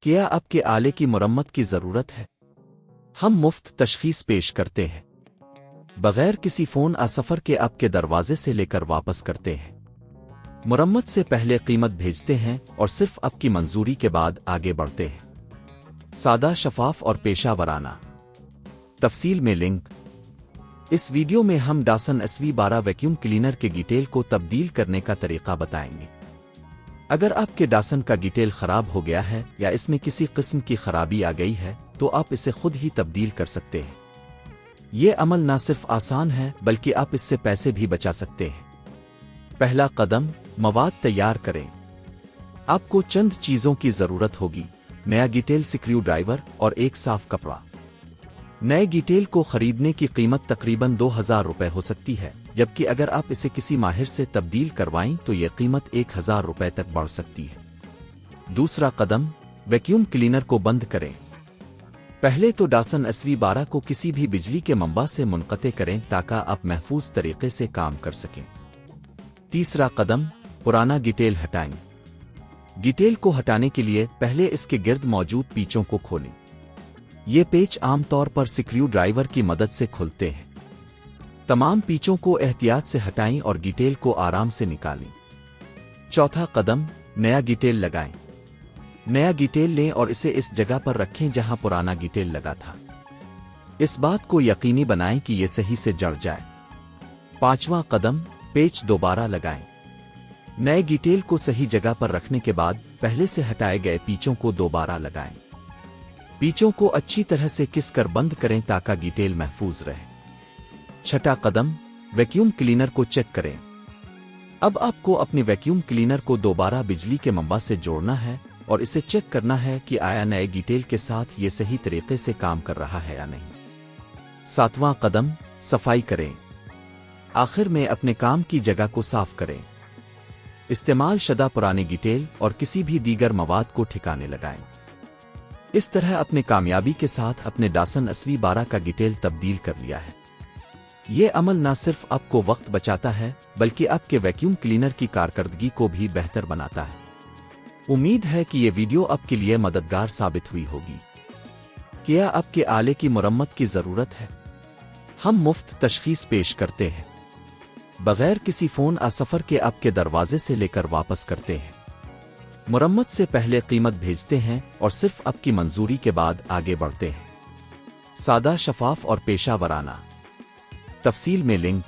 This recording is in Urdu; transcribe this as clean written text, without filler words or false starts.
کیا آپ کے آلے کی مرمت کی ضرورت ہے؟ ہم مفت تشخیص پیش کرتے ہیں، بغیر کسی فون سفر کے آپ کے دروازے سے لے کر واپس کرتے ہیں۔ مرمت سے پہلے قیمت بھیجتے ہیں اور صرف آپ کی منظوری کے بعد آگے بڑھتے ہیں۔ سادہ، شفاف اور پیشہ ورانہ۔ تفصیل میں لنک۔ اس ویڈیو میں ہم ڈاسن SV12 ویکیوم کلینر کے ڈیٹیل کو تبدیل کرنے کا طریقہ بتائیں گے۔ اگر آپ کے ڈاسن کا ڈیٹیل خراب ہو گیا ہے یا اس میں کسی قسم کی خرابی آ گئی ہے تو آپ اسے خود ہی تبدیل کر سکتے ہیں۔ یہ عمل نہ صرف آسان ہے بلکہ آپ اس سے پیسے بھی بچا سکتے ہیں۔ پہلا قدم، مواد تیار کریں۔ آپ کو چند چیزوں کی ضرورت ہوگی: نیا ڈیٹیل، سکریو ڈرائیور اور ایک صاف کپڑا۔ نئے ڈیٹیل کو خریدنے کی قیمت تقریباً 2000 روپے ہو سکتی ہے، جبکہ اگر آپ اسے کسی ماہر سے تبدیل کروائیں تو یہ قیمت 1000 روپے تک بڑھ سکتی ہے۔ دوسرا قدم، ویکیوم کلینر کو بند کریں۔ پہلے تو ڈاسن SV12 کو کسی بھی بجلی کے منبع سے منقطع کریں تاکہ آپ محفوظ طریقے سے کام کر سکیں۔ تیسرا قدم، پرانا ڈیٹیل ہٹائیں۔ ڈیٹیل کو ہٹانے کے لیے پہلے اس کے گرد موجود پیچوں کو کھولیں۔ یہ پیچ عام طور پر سکریو ڈرائیور کی مدد سے کھلتے ہیں۔ تمام پیچوں کو احتیاط سے ہٹائیں اور ڈیٹیل کو آرام سے نکالیں۔ چوتھا قدم، نیا ڈیٹیل لگائیں۔ نیا ڈیٹیل لیں اور اسے اس جگہ پر رکھیں جہاں پرانا ڈیٹیل لگا تھا۔ اس بات کو یقینی بنائیں کہ یہ صحیح سے جڑ جائے۔ پانچواں قدم، پیچ دوبارہ لگائیں۔ نئے ڈیٹیل کو صحیح جگہ پر رکھنے کے بعد پہلے سے ہٹائے گئے پیچوں کو دوبارہ لگائیں۔ پیچوں کو اچھی طرح سے کس کر بند کریں تاکہ ڈیٹیل محفوظ رہے۔ چھٹا قدم، ویکیوم کلینر کو چیک کریں۔ اب آپ کو اپنی ویکیوم کلینر کو دوبارہ بجلی کے منبع سے جوڑنا ہے اور اسے چیک کرنا ہے کہ آیا نئے ڈیٹیل کے ساتھ یہ صحیح طریقے سے کام کر رہا ہے یا نہیں۔ ساتواں قدم، صفائی کریں۔ آخر میں اپنے کام کی جگہ کو صاف کریں۔ استعمال شدہ پرانے ڈیٹیل اور کسی بھی دیگر مواد کو ٹھکانے لگائیں۔ اس طرح اپنے کامیابی کے ساتھ اپنے ڈاسن SV12 کا ڈیٹیل تبدیل کر لیا ہے۔ یہ عمل نہ صرف آپ کو وقت بچاتا ہے بلکہ آپ کے ویکیوم کلینر کی کارکردگی کو بھی بہتر بناتا ہے۔ امید ہے کہ یہ ویڈیو آپ کے لیے مددگار ثابت ہوئی ہوگی۔ کیا آپ کے آلے کی مرمت کی ضرورت ہے؟ ہم مفت تشخیص پیش کرتے ہیں، بغیر کسی فون سفر کے آپ کے دروازے سے لے کر واپس کرتے ہیں۔ مرمت سے پہلے قیمت بھیجتے ہیں اور صرف آپ کی منظوری کے بعد آگے بڑھتے ہیں۔ سادہ، شفاف اور پیشہ ورانہ۔ تفصیل میں لنک۔